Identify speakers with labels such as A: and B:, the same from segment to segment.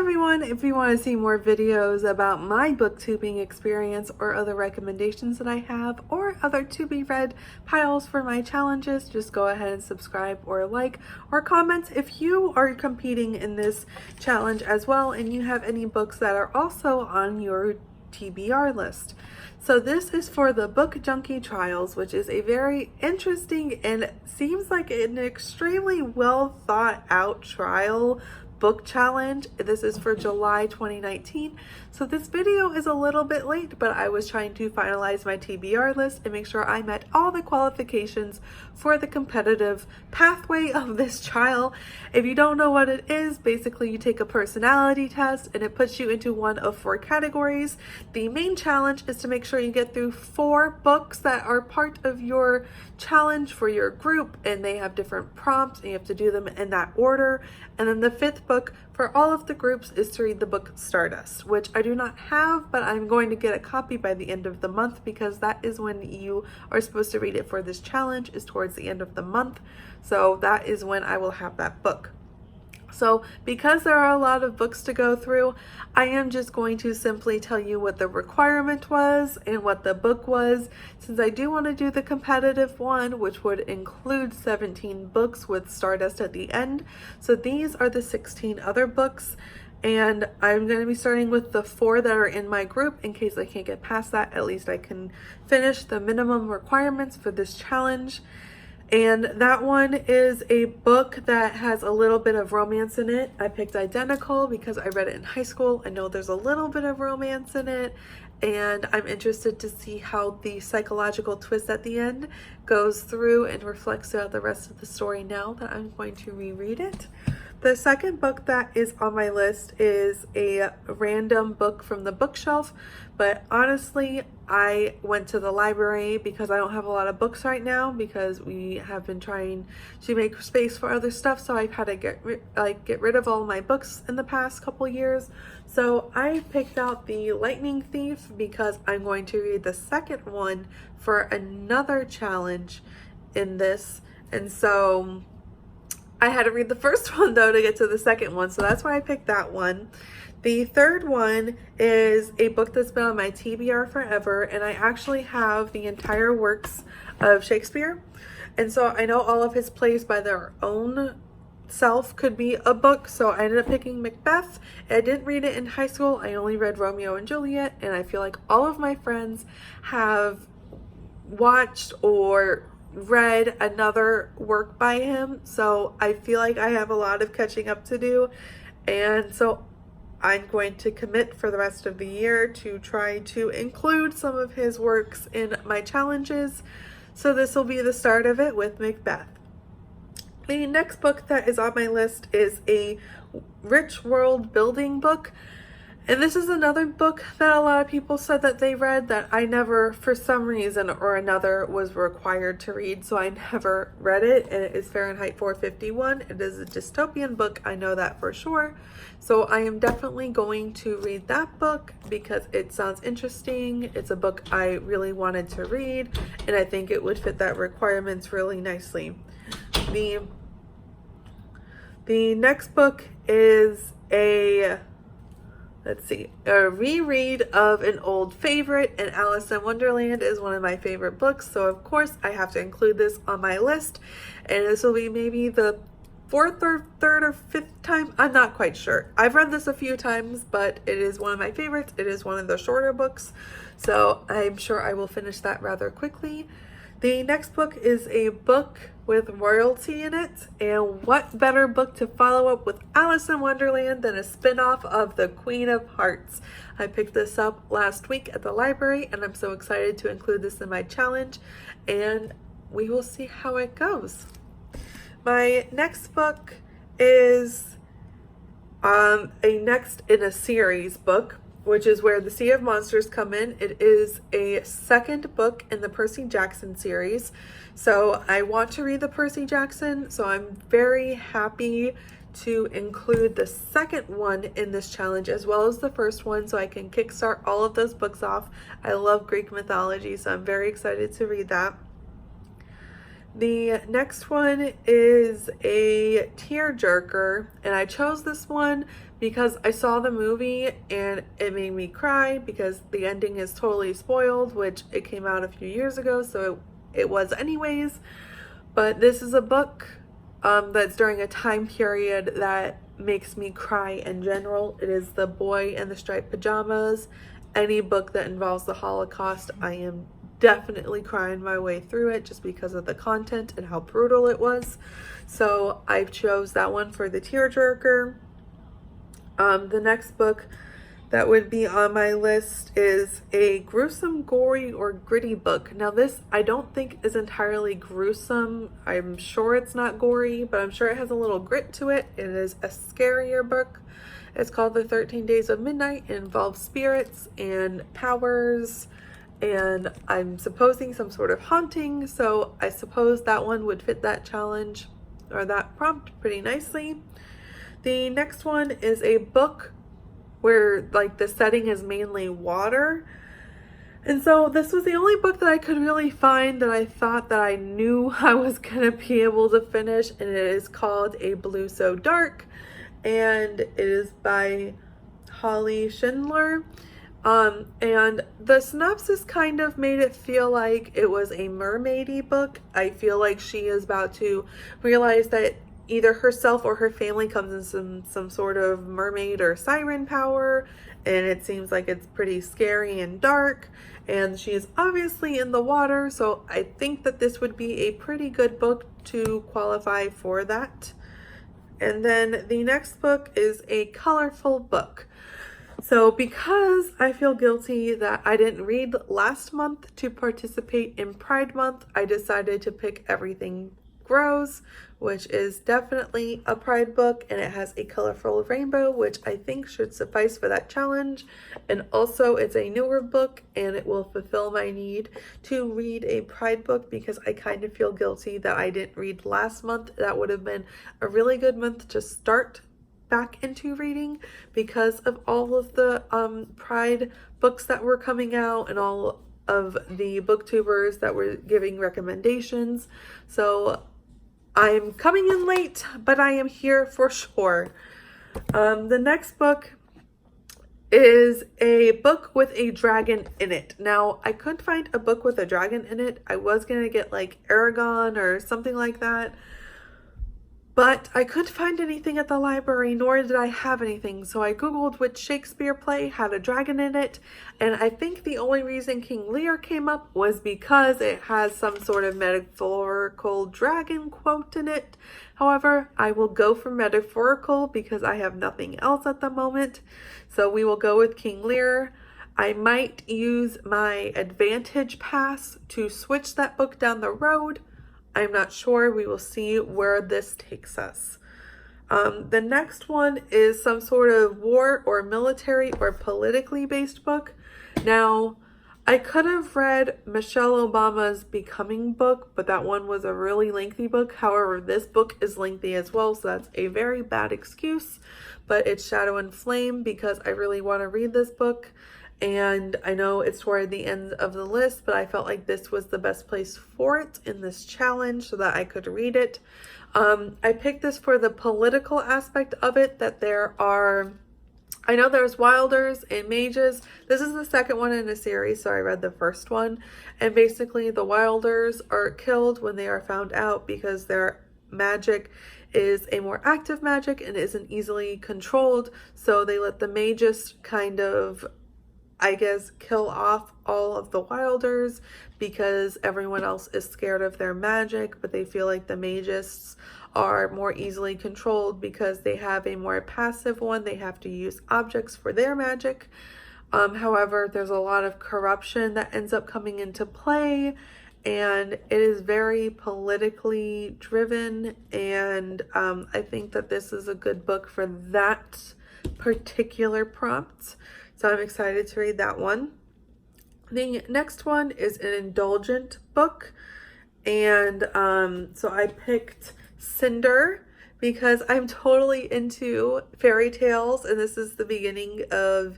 A: everyone, if you want to see more videos about my booktubing experience or other recommendations that I have or other to be read piles for my challenges, just go ahead and subscribe or like or comment if you are competing in this challenge as well and you have any books that are also on your TBR list. So this is for the Book Junkie Trials, which is a very interesting and seems like an extremely well thought out trial book challenge. This is for July 2019. So this video is a little bit late, but I was trying to finalize my TBR list and make sure I met all the qualifications for the competitive pathway of this trial. If you don't know what it is, basically you take a personality test and it puts you into one of 4 categories. The main challenge is to make sure you get through 4 books that are part of your challenge for your group, and they have different prompts and you have to do them in that order. And then the 5th book for all of the groups is to read the book Stardust, which I do not have, but I'm going to get a copy by the end of the month because that is when you are supposed to read it for this challenge, is towards the end of the month. So that is when I will have that book. So because there are a lot of books to go through, I am just going to simply tell you what the requirement was and what the book was, since I do want to do the competitive one, which would include 17 books with Stardust at the end. So these are the 16 other books, and I'm going to be starting with the 4 that are in my group. In case I can't get past that, at least I can finish the minimum requirements for this challenge. And that one is a book that has a little bit of romance in it. I picked Identical because I read it in high school. I know there's a little bit of romance in it, and I'm interested to see how the psychological twist at the end goes through and reflects throughout the rest of the story now that I'm going to reread it. The second book that is on my list is a random book from the bookshelf, but honestly, I went to the library because I don't have a lot of books right now because we have been trying to make space for other stuff, so I've had to get rid of all my books in the past couple years. So I picked out The Lightning Thief because I'm going to read the second one for another challenge in this, and so I had to read the first one though to get to the second one, so that's why I picked that one. The third one is a book that's been on my TBR forever, and I actually have the entire works of Shakespeare, and so I know all of his plays by their own self could be a book, so I ended up picking Macbeth. I didn't read it in high school. I only read Romeo and Juliet, and I feel like all of my friends have watched or read another work by him, so I feel like I have a lot of catching up to do, and so I'm going to commit for the rest of the year to try to include some of his works in my challenges. So this will be the start of it with Macbeth. The next book that is on my list is a rich world building book. And this is another book that a lot of people said that they read that I never, for some reason or another, was required to read, so I never read it, and it is Fahrenheit 451. It is a dystopian book, I know that for sure. So I am definitely going to read that book because it sounds interesting. It's a book I really wanted to read, and I think it would fit that requirements really nicely. The next book is a reread of an old favorite, and Alice in Wonderland is one of my favorite books, so of course I have to include this on my list, and this will be maybe the 4th or 3rd or 5th time. I'm not quite sure. I've read this a few times, but it is one of my favorites. It is one of the shorter books, so I'm sure I will finish that rather quickly. The next book is a book with royalty in it, and what better book to follow up with Alice in Wonderland than a spin-off of The Queen of Hearts. I picked this up last week at the library, and I'm so excited to include this in my challenge, and we will see how it goes. My next book is a next in a series book, which is Where the Sea of Monsters Come In. It is a second book in the Percy Jackson series. So I want to read the Percy Jackson, so I'm very happy to include the second one in this challenge as well as the first one, so I can kickstart all of those books off. I love Greek mythology, so I'm very excited to read that. The next one is a tearjerker, and I chose this one because I saw the movie and it made me cry because the ending is totally spoiled, which it came out a few years ago, so it was anyways. But this is a book that's during a time period that makes me cry in general. It is The Boy in the Striped Pajamas. Any book that involves the Holocaust, I am definitely crying my way through it just because of the content and how brutal it was. So I chose that one for the tearjerker. The next book that would be on my list is a gruesome, gory, or gritty book. Now this I don't think is entirely gruesome. I'm sure it's not gory, but I'm sure it has a little grit to it. It is a scarier book. It's called The 13 Days of Midnight. It involves spirits and powers, and I'm supposing some sort of haunting, so I suppose that one would fit that challenge or that prompt pretty nicely. The next one is a book where like the setting is mainly water. And so this was the only book that I could really find that I thought that I knew I was gonna be able to finish, and it is called A Blue So Dark, and it is by Holly Schindler. And the synopsis kind of made it feel like it was a mermaidy book. I feel like she is about to realize that either herself or her family comes in some sort of mermaid or siren power, and it seems like it's pretty scary and dark, and she is obviously in the water, so I think that this would be a pretty good book to qualify for that. And then the next book is a colorful book. So because I feel guilty that I didn't read last month to participate in Pride Month, I decided to pick Everything Grows, which is definitely a Pride book, and it has a colorful rainbow, which I think should suffice for that challenge. And also it's a newer book, and it will fulfill my need to read a Pride book because I kind of feel guilty that I didn't read last month. That would have been a really good month to start back into reading because of all of the Pride books that were coming out and all of the booktubers that were giving recommendations. So I'm coming in late, but I am here for sure. The next book is a book with a dragon in it. Now, I couldn't find a book with a dragon in it. I was going to get like Aragon or something like that, but I couldn't find anything at the library, nor did I have anything. So I Googled which Shakespeare play had a dragon in it. And I think the only reason King Lear came up was because it has some sort of metaphorical dragon quote in it. However, I will go for metaphorical because I have nothing else at the moment. So we will go with King Lear. I might use my advantage pass to switch that book down the road. I'm not sure. We will see where this takes us. The next one is some sort of war or military or politically based book. Now, I could have read Michelle Obama's Becoming book, but that one was a really lengthy book. However, this book is lengthy as well, so that's a very bad excuse. But it's Shadow and Flame because I really want to read this book. And I know it's toward the end of the list, but I felt like this was the best place for it in this challenge so that I could read it. I picked this for the political aspect of it, that there are, I know there's wilders and mages. This is the second one in a series, so I read the first one. And basically the wilders are killed when they are found out because their magic is a more active magic and isn't easily controlled. So they let the mages kind of, I guess, kill off all of the wilders because everyone else is scared of their magic, but they feel like the magists are more easily controlled because they have a more passive one. They have to use objects for their magic. However, there's a lot of corruption that ends up coming into play, and it is very politically driven, and I think that this is a good book for that particular prompt. So I'm excited to read that one. The next one is an indulgent book. And so I picked Cinder because I'm totally into fairy tales. And this is the beginning of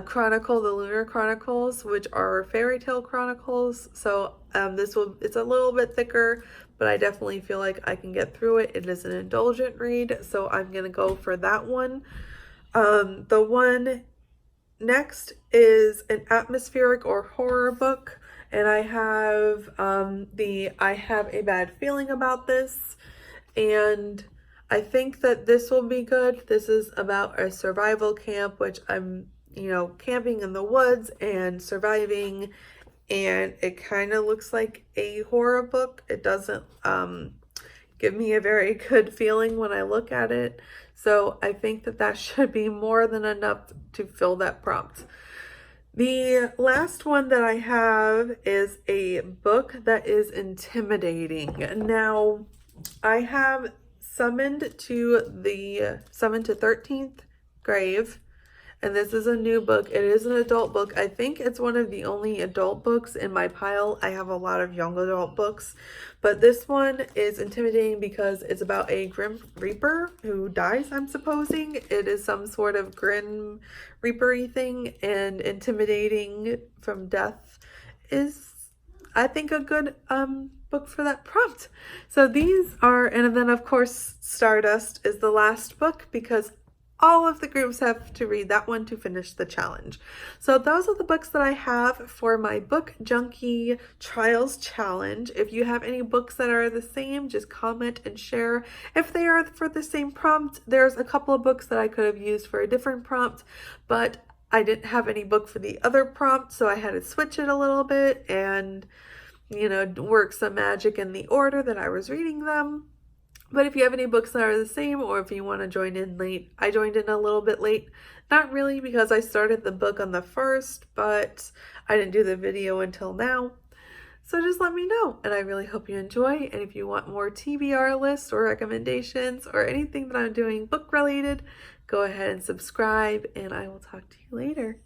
A: chronicle, the Lunar Chronicles, which are fairy tale chronicles. So it's a little bit thicker, but I definitely feel like I can get through it. It is an indulgent read, so I'm gonna go for that one. The one next is an atmospheric or horror book, and I have I Have a Bad Feeling About This, and I think that this will be good. This is about a survival camp, which I'm, camping in the woods and surviving, and it kind of looks like a horror book. It doesn't give me a very good feeling when I look at it. So I think that that should be more than enough to fill that prompt. The last one that I have is a book that is intimidating. Now, I have Summoned to 13th Grave, and this is a new book. It is an adult book. I think it's one of the only adult books in my pile. I have a lot of young adult books, but this one is intimidating because it's about a Grim Reaper who dies, I'm supposing. It is some sort of Grim Reaper-y thing, and intimidating from death is, I think, a good book for that prompt. So these are, and then of course Stardust is the last book because all of the groups have to read that one to finish the challenge. So those are the books that I have for my Book Junkie Trials challenge. If you have any books that are the same, just comment and share. If they are for the same prompt, there's a couple of books that I could have used for a different prompt, but I didn't have any book for the other prompt, so I had to switch it a little bit and work some magic in the order that I was reading them. But if you have any books that are the same, or if you want to join in late, I joined in a little bit late. Not really, because I started the book on the 1st, but I didn't do the video until now. So just let me know, and I really hope you enjoy. And if you want more TBR lists or recommendations or anything that I'm doing book related, go ahead and subscribe, and I will talk to you later.